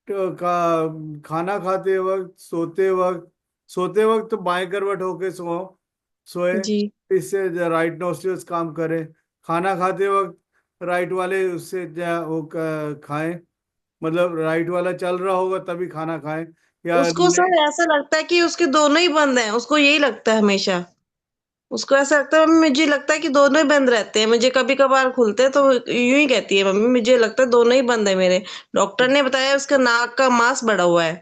तो खाना खाते वक्त, सोते वक्त तो बाएं करवट होके सोए। जी। इससे राइट नोस्ट्रिल्स काम करें। खाना खाते वक्त राइट वाले उससे वो खाएं। मतलब राइट वाला चल रहा होगा तभी खाना खाएं। या उसको सर ऐसा लगता है कि उसके दोनों ही बंद हैं, उसको यही लगता है हमेशा। उसको ऐसा लगता है, मम्मी मुझे लगता है कि दोनों ही बंद रहते हैं, मुझे कभी कभार खुलते हैं तो यूं ही कहती है, मम्मी मुझे लगता है दोनों ही बंद है मेरे। डॉक्टर ने बताया उसका नाक का मांस बढ़ा हुआ है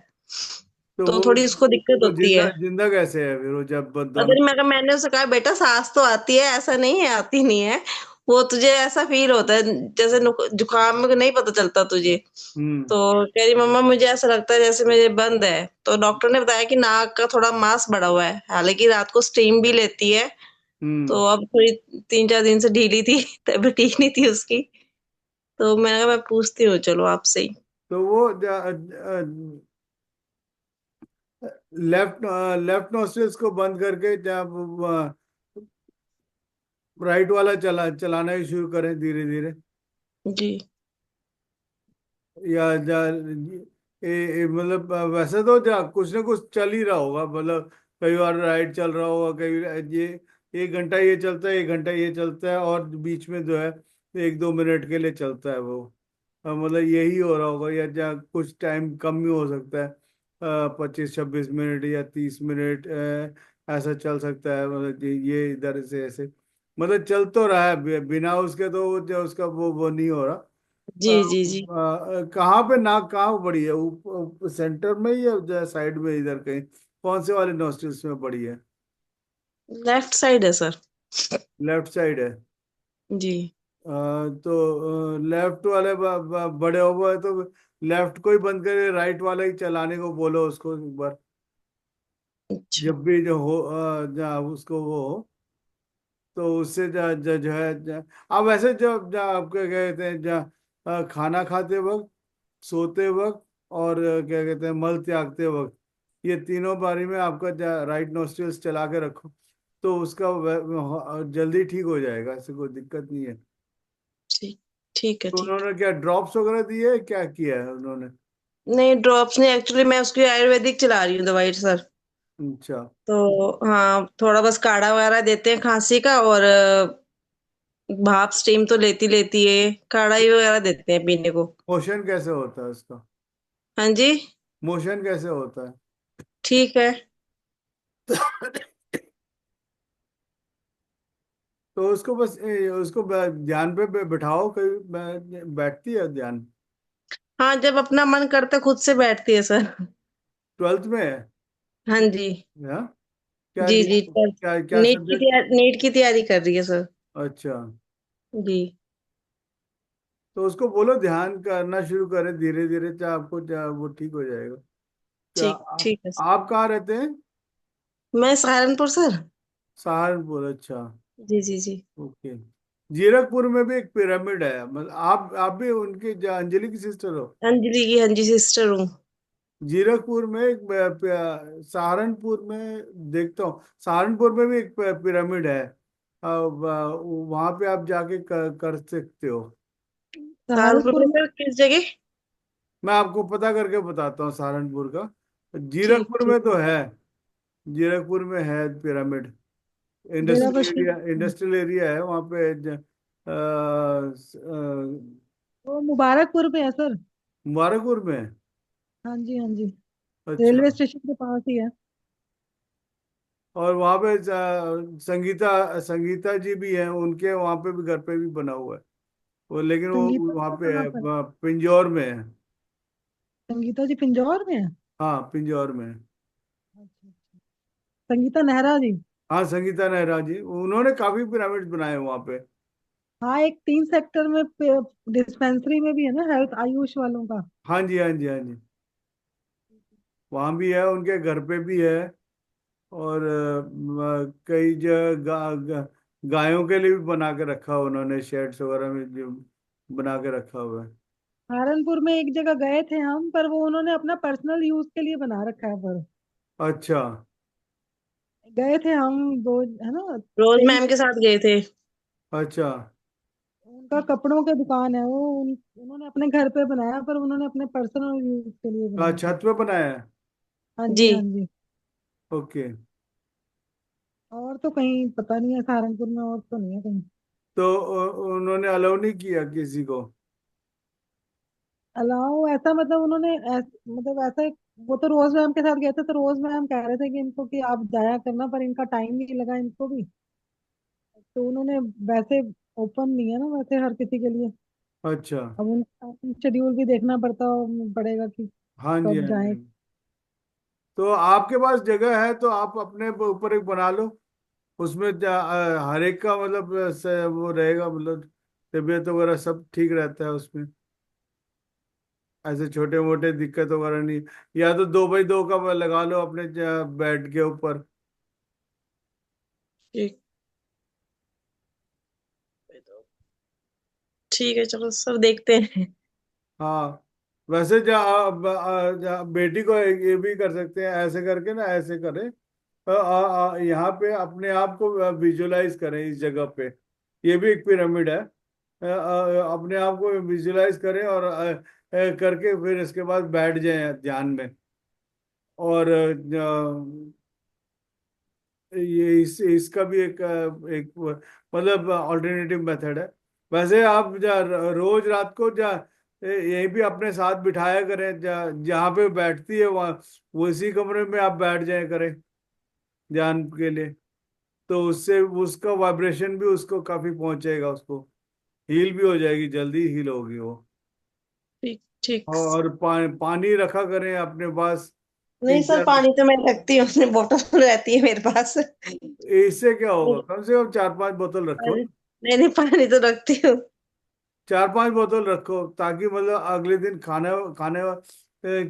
तो तो थोड़ी उसको दिक्कत वो होती जिंदा है। जिंदा कैसे है फिर वो जब दोनों। अगर मैंने उससे कहा बेटा सांस तो आती है, ऐसा नहीं है आती नहीं है, वो तुझे ऐसा फील होता है जैसे जुकाम में नहीं पता चलता तुझे। हम्म तो कह रही मम्मा मुझे ऐसा लगता है जैसे मेरे बंद है, तो डॉक्टर ने बताया कि नाक का थोड़ा मांस बढ़ा हुआ है, हालांकि रात को स्टीम भी लेती है। हम्म। तो अब थोड़ी 3-4 दिन से ढीली थी, तबीयत ठीक नहीं थी उसकी, तो मैंने कहा मैं पूछती हूँ चलो आपसे ही। तो वो लेफ्ट लेफ्ट नोस्ट्रिल्स को बंद करके जब राइट वाला चलाना ही शुरू करें धीरे धीरे। जी। या मतलब वैसे तो कुछ ना कुछ चल ही रहा होगा। मतलब कई बार राइट चल रहा होगा, कई ये 1 घंटा ये चलता है, 1 घंटा ये चलता है, और बीच में जो है 1-2 मिनट के लिए चलता है वो। मतलब यही हो रहा होगा, या कुछ टाइम कम भी हो सकता है। 25-26 मिनट या 30 मिनट ऐसा चल सकता है। मतलब ये इधर से ऐसे मतलब चल तो रहा है बिना उसके, तो जो उसका वो नहीं हो रहा। जी। जी। जी। कहाँ पे नाक कहाँ बड़ी है? सेंटर में या साइड में, इधर कहीं? कौन से वाले नोस्ट्रिल्स में बड़ी है? लेफ्ट साइड है सर। लेफ्ट साइड है। जी। तो लेफ्ट वाले बड़े हो गए तो लेफ्ट को ही बंद करके राइट वाला ही चलाने को बोलो उसको एक बार। अच्छा। जब भी जो हो उसको वो हो, तो उससे जो है आप वैसे जो आप क्या कहते हैं खाना खाते वक्त, सोते वक्त, और क्या कहते हैं मल त्यागते वक्त, ये तीनों बारी में आपका राइट नोस्ट्रिल्स चला के रखो, तो उसका जल्दी ठीक हो जाएगा, ऐसे कोई दिक्कत नहीं है। ठीक। ठीक है तो ठीक उन्होंने क्या ड्रॉप्स वगैरह दिए है? क्या किया है उन्होंने? है। नहीं ड्रॉप्स नहीं, एक्चुअली मैं उसकी आयुर्वेदिक चला रही हूँ दवाई सर। अच्छा। तो हाँ थोड़ा बस काढ़ा वगैरह देते हैं खांसी का, और भाप स्टीम तो लेती लेती है, काढ़ा ही वगैरह देते हैं पीने को। मोशन कैसे होता है उसका? हाँ जी। मोशन कैसे होता ठीक है। है? तो उसको बस उसको ध्यान पे बिठाओ, कहीं बैठती है ध्यान? हाँ जब अपना मन करता है खुद से बैठती है सर। 12th में है? हाँ जी। हाँ। क्या जी लिया? जी क्या क्या सब्जेक्ट? नीट की तैयारी कर रही है सर। अच्छा। जी। तो उसको बोलो ध्यान करना शुरू करे धीरे धीरे, चाहे आपको चाहे वो ठीक हो जाएगा। क्या ठीक ठीक है सर। आप कहाँ रहते हैं? मैं सहारनपुर सर। सहारनपुर। अच्छा। जी जी जी। ओके। जीरकपुर में भी एक पिरामिड है। मतलब आप भी उनकी अंजलि की सिस्टर हो? अंजलि की हाँ जी सिस्टर हूँ। जीरकपुर में एक सहारनपुर में देखता हूँ, सहारनपुर में भी एक पिरामिड है। वहां पे आप जाके कर सकते हो। सहारनपुर सहारनपुर में में सर किस जगह? मैं आपको पता करके बताता हूँ सहारनपुर का। ठीक जीरकपुर ठीक में तो है। है। जीरकपुर में है पिरामिड। डेरा बशी इंडस्ट्रियल एरिया है वहाँ पे। वो मुबारकपुर पे है सर। मुबारकपुर में है? हाँ जी, हाँ जी। अच्छा। रेलवे स्टेशन के पास ही है। और वहाँ पे संगीता संगीता जी भी हैं, उनके वहाँ पे भी घर पे भी बना हुआ है वो, लेकिन वो संगीता वहाँ जी पे कहाँ है, पर? पिंजौर में है। संगीता जी पिंजौर में है? हाँ, पिंजौर में है। अच्छा, अच्छा। संगीता नेहरा जी। हाँ, संगीता नेहरा जी, उन्होंने काफी पिरामिड बनाए वहाँ पे। हाँ, एक 3 सेक्टर में डिस्पेंसरी में भी है ना, हेल्थ आयुष वालों का। हाँ जी, हाँ जी, हाँ जी, वहाँ भी है, उनके घर पे भी है। और कई गायों के लिए भी बना के रखा है उन्होंने, शेड्स वगैरह में जो बना के रखा हुआ है। सहारनपुर में एक जगह गए थे हम, पर वो उन्होंने अपना पर्सनल यूज के लिए बना रखा है। पर अच्छा। गए थे हम दो, है ना, रोज 23। मैम के साथ गए थे। अच्छा। उनका कपड़ों की दुकान है वो, उन्होंने अपने घर पे बनाया, पर उन्होंने अपने पर्सनल यूज के लिए बनाया था। छत पे बनाया है? हाँ जी। जी, हाँ जी। ओके। और तो कहीं पता नहीं है, सहारनपुर में और तो नहीं है कहीं। तो उन्होंने अलाउ नहीं किया किसी को? अलाउ ऐसा मतलब उन्होंने मतलब ऐसा, वो तो रोज मैम के साथ गए थे, तो रोज मैम कह रहे थे कि इनको कि आप जाया करना, पर इनका टाइम नहीं लगा इनको भी। तो उन्होंने वैसे, ओपन नहीं है ना वैसे हर किसी के लिए। अच्छा। अब उनका शेड्यूल भी देखना पड़ेगा कि हाँ जी, कब हाँ जी। जाए। तो आपके पास जगह है तो आप अपने ऊपर एक बना लो, उसमें हर एक का मतलब वो रहेगा, मतलब तबीयत वगैरह सब ठीक रहता है उसमें, ऐसे छोटे मोटे दिक्कत वगैरह नहीं। या तो 2x2 का वो लगा लो अपने बेड के ऊपर। ठीक। ठीक है, चलो सर देखते हैं। हाँ, वैसे बेटी को ये भी कर सकते हैं, ऐसे करके ना, ऐसे करें, यहाँ पे अपने आप को विजुलाइज करें इस जगह पे। ये भी एक पिरामिड है। अपने आप को विजुलाइज करें और करके फिर इसके बाद बैठ जाएं ध्यान में। और ये इसका भी एक मतलब अल्टरनेटिव मेथड है। वैसे आप रोज रात को यही भी अपने साथ बिठाया करें, जहाँ पे बैठती है वहाँ, वो इसी कमरे में आप बैठ जाए करें ध्यान के लिए। तो उससे उसका वाइब्रेशन भी उसको काफी पहुंचेगा, उसको हील भी हो जाएगी, जल्दी हील होगी वो। ठीक ठीक। और पानी रखा करें अपने पास, नहीं तीन सर, चार पानी तो मैं रखती हूँ, अपनी बोतल रहती है मेरे पास। इससे क्या होगा, कम से कम 4-5 बोतल रखो। नहीं नहीं, पानी तो रखती हूँ। 4-5 बोतल रखो, ताकि मतलब अगले दिन खाने खाने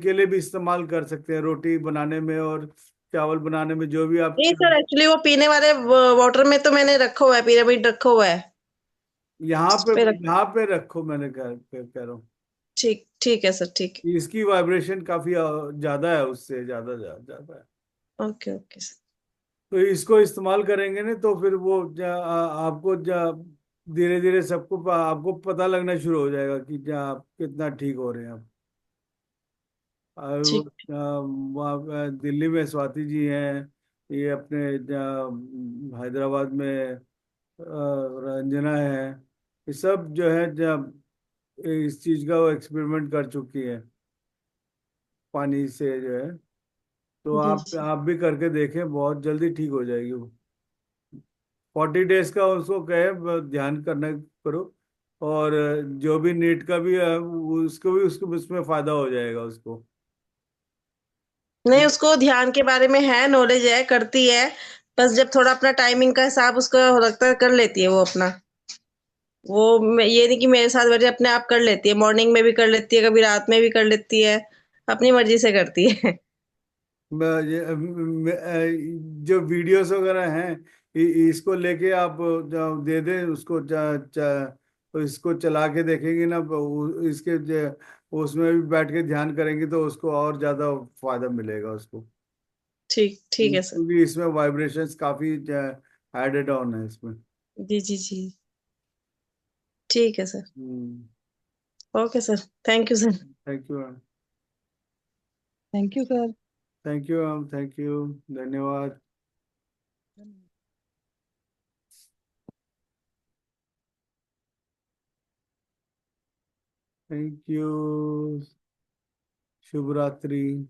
के लिए भी इस्तेमाल कर सकते हैं, रोटी बनाने में और चावल बनाने में, जो भी आप। नहीं सर, एक्चुअली वो पीने वाले वाटर में तो मैंने रखा हुआ है, पिरामिड रखा हुआ है। यहाँ उस पे पे रख। यहाँ पे रखो, मैंने कह रहा हूँ। ठीक ठीक है सर, ठीक है। इसकी वाइब्रेशन काफी ज्यादा है, उससे ज्यादा ज्यादा है। Okay okay sir. तो इसको इस्तेमाल करेंगे ना, तो फिर वो आपको धीरे धीरे सबको आपको पता लगना शुरू हो जाएगा कि आप कितना ठीक हो रहे हैं आप। और ठीक। वहाँ दिल्ली में स्वाति जी हैं, ये अपने हैदराबाद में रंजना है, ये सब जो है जब इस चीज का वो एक्सपेरिमेंट कर चुकी है पानी से जो है। तो जी आप भी करके देखें, बहुत जल्दी ठीक हो जाएगी वो। 40 डेज का उसको कहे ध्यान करना करो। और जो भी नीट का भी है, उसको भी उसको उसमें फायदा हो जाएगा उसको। नहीं, उसको ध्यान के बारे में है, नॉलेज है, करती है। बस जब थोड़ा अपना टाइमिंग का हिसाब उसका हो लगता है, कर लेती है वो अपना। वो ये नहीं कि मेरे साथ बैठे, अपने आप कर लेती है, मॉर्निंग में भी कर लेती है, कभी रात में भी कर लेती है। अपनी मर्जी से करती है। जो वीडियोस वगैरह हैं, इसको लेके आप दे दें उसको, तो इसको चला के देखेंगे ना, इसके उसमें भी बैठ के ध्यान करेंगे तो उसको और ज्यादा फायदा मिलेगा उसको। ठीक ठीक है सर। क्योंकि इसमें वाइब्रेशंस काफी एडेड ऑन है इसमें। जी जी जी। ठीक है sir. Okay sir, thank you sir. Thank you ma'am. Thank you sir. Thank you ma'am, thank you, धन्यवाद। Thank you. शुभ रात्रि।